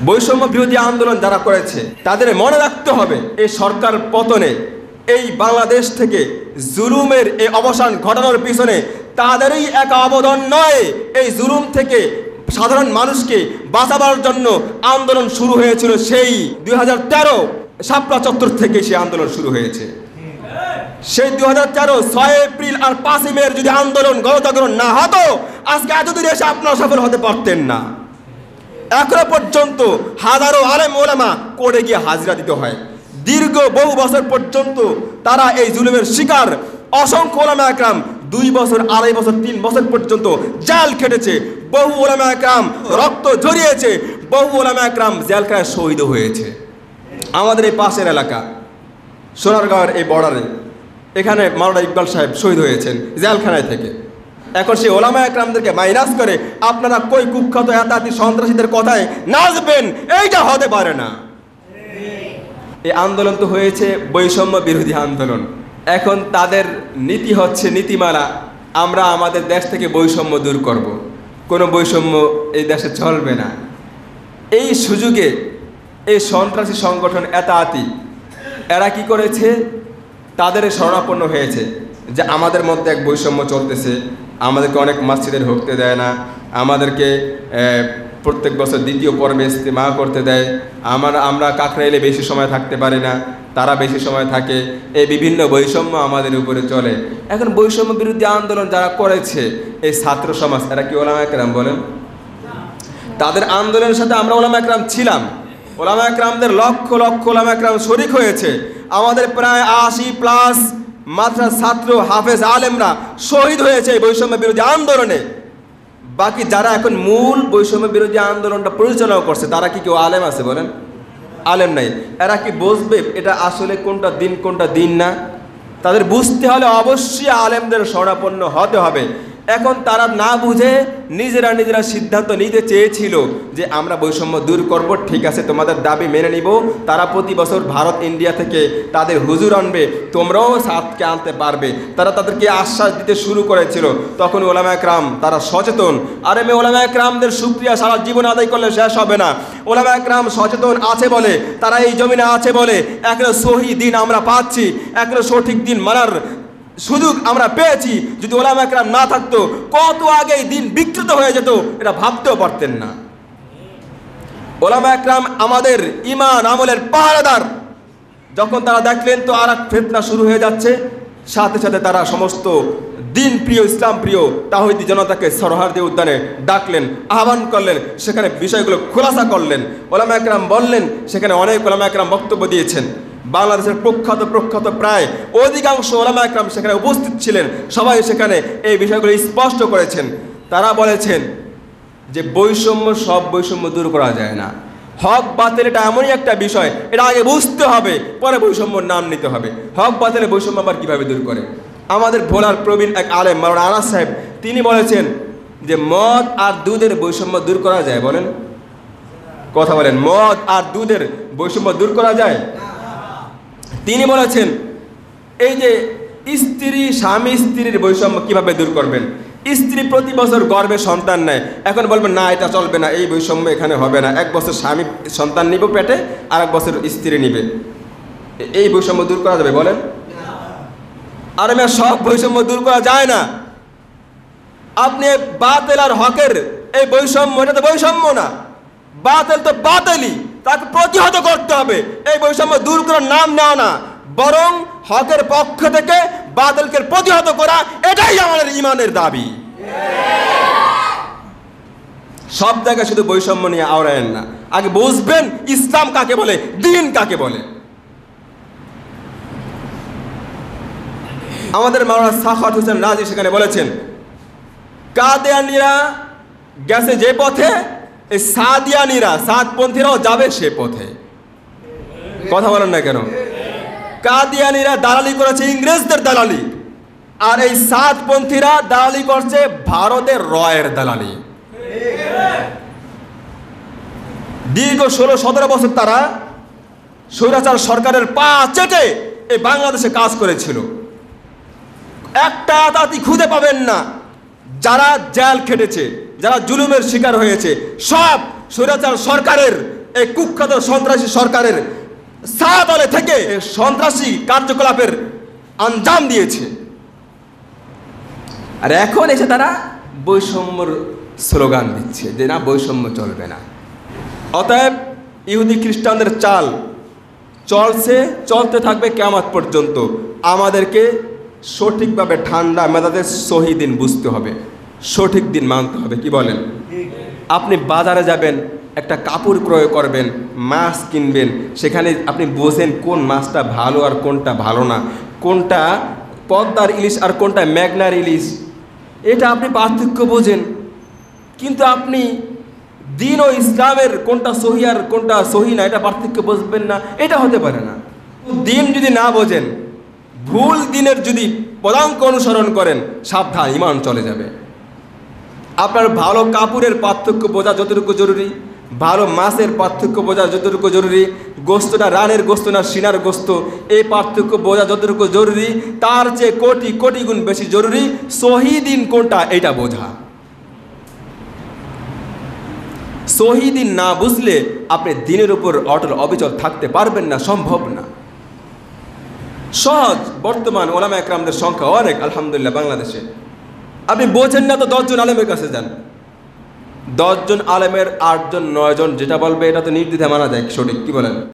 বৈষম্য বিরোধী আন্দোলন যারা করেছে তাদের মনে রাখতে হবে এই সরকার পতনে এই বাংলাদেশ থেকে জুলুমের এই অবসান ঘটানোর পিছনে তাদেরই একা অবদান নয়। এই জুলুম থেকে সাধারণ মানুষকে বাঁচাবার জন্য আন্দোলন শুরু হয়েছিল সেই 2013 শাপলা চত্বর থেকে সেই আন্দোলন শুরু হয়েছে। সেই 2013 6 এপ্রিল আর 5 মের যদি আন্দোলন গণজাগরণ না হতো আজকে এতদূর এসে আপনারা সফল হতে পারতেন না। এখনো পর্যন্ত হাজারো আলেম ওলামা কোর্টে গিয়ে হাজিরা দিতে হয়। দীর্ঘ বহু বছর পর্যন্ত তারা এই জুলুমের শিকার। অসংখ্য ওলামা একরাম 2 বছর, 2.5 বছর, 3 বছর পর্যন্ত জেল খেটেছে। বহু ওলামা একরাম রক্ত ঝরিয়েছে। বহু ওলামা একরাম জেলখানায় শহীদ হয়েছে। আমাদের এই পাশের এলাকা সোনারগাঁওয়ের এই বর্ডারে এখানে মাওলানা ইকবাল সাহেব শহীদ হয়েছেন জেলখানায় থেকে। এখন সেই ওলামা একরামদেরকে মাইনাস করে আপনারা কই কুখ্যাত এতাতি সন্ত্রাসীদের কথায় নাচবেন, এইটা হতে পারে না। এই আন্দোলন তো হয়েছে বৈষম্য বিরোধী আন্দোলন। এখন তাদের নীতি হচ্ছে নীতিমালা, আমরা আমাদের দেশ থেকে বৈষম্য দূর করব। কোনো বৈষম্য এই দেশে চলবে না। এই সুযোগে এই সন্ত্রাসী সংগঠন এতাতি এরা কি করেছে, তাদের শরণাপন্ন হয়েছে যে আমাদের মধ্যে এক বৈষম্য চলতেছে, আমাদেরকে অনেক মসজিদে ঢুকতে দেয় না, আমাদেরকে প্রত্যেক বছর দ্বিতীয় পর্বে ইস্তেমা করতে দেয়, আমরা কাকরাইলে বেশি সময় থাকতে পারি না, তারা বেশি সময় থাকে। এই বিভিন্ন বৈষম্য আমাদের উপরে চলে। এখন বৈষম্য বিরোধী আন্দোলন যারা করেছে এই ছাত্র সমাজ, এরা কি ওলামা একরাম বলেন? তাদের আন্দোলনের সাথে আমরা ওলামা একরাম ছিলাম। ওলামা একরামদের লক্ষ লক্ষ ওলামা একরাম শরীক হয়েছে। আমাদের প্রায় 80+ মাদ্রাসা ছাত্র হাফেজ আলেমরা শহীদ হয়েছে এই বৈষম্য বিরোধী আন্দোলনে। বাকি যারা এখন মূল বৈষম্য বিরোধী আন্দোলনটা পরিচালনা করছে তারা কি কেউ আলেম আছে বলেন? আলেম নাই। এরা কি বুঝবে এটা আসলে কোনটা দিন না? তাদের বুঝতে হলে অবশ্যই আলেমদের শরণাপন্ন হতে হবে। এখন তারা না বুঝে নিজেরা সিদ্ধান্ত নিতে চেয়েছিল যে আমরা বৈষম্য দূর করব, ঠিক আছে তোমাদের দাবি মেনে নিব। তারা প্রতি বছর ভারত ইন্ডিয়া থেকে তাদের হুজুর আনবে, তোমরাও সাথকে আনতে পারবে। তারা তাদেরকে আশ্বাস দিতে শুরু করেছিল। তখন ওলামা একরাম তারা সচেতন। আর আমি ওলামা একরামদের শুকরিয়া সারা জীবন আদায় করলে শেষ হবে না। ওলামা একরাম সচেতন আছে বলে, তারা এই জমিনে আছে বলে এখনো সহি দিন আমরা পাচ্ছি, এখনো সঠিক দিন মানার সুযোগ আমরা পেয়েছি। যদি ওলামা একরাম না থাকতো কত আগেই দিন বিকৃত হয়ে যেত, এটা ভাবতেও পারতেন না। ওলামা একরাম আমাদের ঈমান আমলের পাহারাদার। যখন তারা দেখলেন তো আর এক ফিতনা শুরু হয়ে যাচ্ছে, সাথে সাথে তারা সমস্ত দিন প্রিয় ইসলাম প্রিয় তাওহীদি জনতাকে সরহার্দি উদ্যানে ডাকলেন, আহ্বান করলেন, সেখানে বিষয়গুলো খোলাসা করলেন। ওলামা একরাম বললেন, সেখানে অনেক ওলামা একরাম বক্তব্য দিয়েছেন। বাংলাদেশের প্রখ্যাত প্রায় অধিকাংশ ওলামা একরাম সেখানে উপস্থিত ছিলেন। সবাই সেখানে এই বিষয়গুলো স্পষ্ট করেছেন। তারা বলেছেন যে সব বৈষম্য দূর করা যায় না। হক বাতিল এটা এমনই একটা বিষয়, এটা আগে বুঝতে হবে, পরে বৈষম্যর নাম নিতে হবে। হক বাতিলে বৈষম্য আবার কীভাবে দূর করে? আমাদের ভোলার প্রবীণ এক আলেম মাওলানা আনাস সাহেব তিনি বলেছেন যে মদ আর দুধের বৈষম্য দূর করা যায়। বলেন, কথা বলেন, মদ আর দুধের বৈষম্য দূর করা যায়? তিনি বলেছেন এই যে স্বামী স্ত্রীর বৈষম্য কিভাবে দূর করবেন? স্ত্রী প্রতি বছর গর্ভে সন্তান নেয়, এখন বলবেন না এটা চলবে না, এই বৈষম্য এখানে হবে না। 1 বছর স্বামী সন্তান নিব পেটে, আর 1 বছর স্ত্রী নিবে, এই বৈষম্য দূর করা যাবে? বলেন। আর সব বৈষম্য দূর করা যায় না। আপনি বাতিল আর হকের এই বৈষম্য, এটা তো বৈষম্য না, বাতিল তো বাতিলই, তাকে প্রতিহত করতে হবে। এই বৈষম্য দূর করার নাম নেওয়া না, বরং হকের পক্ষ থেকে বাতিলকে প্রতিহত করা, এটাই আমাদের ঈমানের দাবি। সব জায়গায় শুধু বৈষম্য নিয়ে আওড়ায়েন না, আগে বুঝবেন ইসলাম কাকে বলে, দ্বীন কাকে বলে। আমাদের মাওলানা সাখাওয়াত হোসেন রাজি সেখানে বলেছেন কাদিয়ানীরা গেছে যে পথে, এই সাদিয়ানীরা সাতপন্থীরাও যাবে সে পথে। কথা বলেন না কেন? কাদিয়ানীরা দালালি করেছে ইংরেজদের দালালি, আর এই সাতপন্থীরা দালালি করছে ভারতের রয়ের দালালি। দীর্ঘ 16-17 বছর তারা স্বৈরাচার সরকারের পা চেটে এই বাংলাদেশে কাজ করেছিল। একটা তাঁতি খুঁজে পাবেন না যারা জেল খেটেছে, যারা জুলুমের শিকার হয়েছে। সব স্বৈরাচার সরকারের এই কুখ্যাত সন্ত্রাসী সরকারের ছায়াতলে থেকে সন্ত্রাসী কার্যকলাপের আঞ্জাম দিয়েছে। আর এখন এসে তারা বৈষম্যর স্লোগান দিচ্ছে যে না, বৈষম্য চলবে না। অতএব ইহুদি খ্রিস্টানদের চাল চলছে, চলতে থাকবে কিয়ামত পর্যন্ত। আমাদেরকে সঠিকভাবে ঠান্ডা মেজাজে সহি দিন বুঝতে হবে, সঠিক দিন মানতে হবে। কি বলেন? আপনি বাজারে যাবেন, একটা কাপড় ক্রয় করবেন, মাছ কিনবেন, সেখানে আপনি বোঝেন কোন মাছটা ভালো আর কোনটা ভালো না, কোনটা পদ্মার ইলিশ আর কোনটা মেঘনার ইলিশ, এটা আপনি পার্থক্য বোঝেন। কিন্তু আপনি দিন ও ইসলামের কোনটা সহি আর কোনটা সহি না, এটা পার্থক্য বুঝবেন না, এটা হতে পারে না। দিন যদি না বোঝেন, ভুল দিনের যদি পদাঙ্ক অনুসরণ করেন, সাবধান, ঈমান চলে যাবে। আপনার ভালো কাপড়ের পার্থক্য বোঝা যতটুকু জরুরি, ভালো মাছের পার্থক্য বোঝা যতটুকু জরুরি, গোস্তটা রানের গোস্ত না সিনার গোস্ত, এই পার্থক্য বোঝা যতটুকু জরুরি, তার চেয়ে কোটি কোটি গুণ বেশি জরুরি সহি দিন কোনটা, এটা বোঝা। সহি দিন না বুঝলে আপনি দিনের উপর অটল অবিচল থাকতে পারবেন না, সম্ভব না। সহজ, বর্তমান ওলামা একরামদের সংখ্যা অনেক আলহামদুলিল্লাহ বাংলাদেশে। আপনি বোঝেন না তো 10 জন আলেমের কাছে যান, 10 জন আলেমের 8 জন 9 জন যেটা বলবে এটা তো নির্দ্বিধায় মানা যায়, সঠিক। কি বলেন?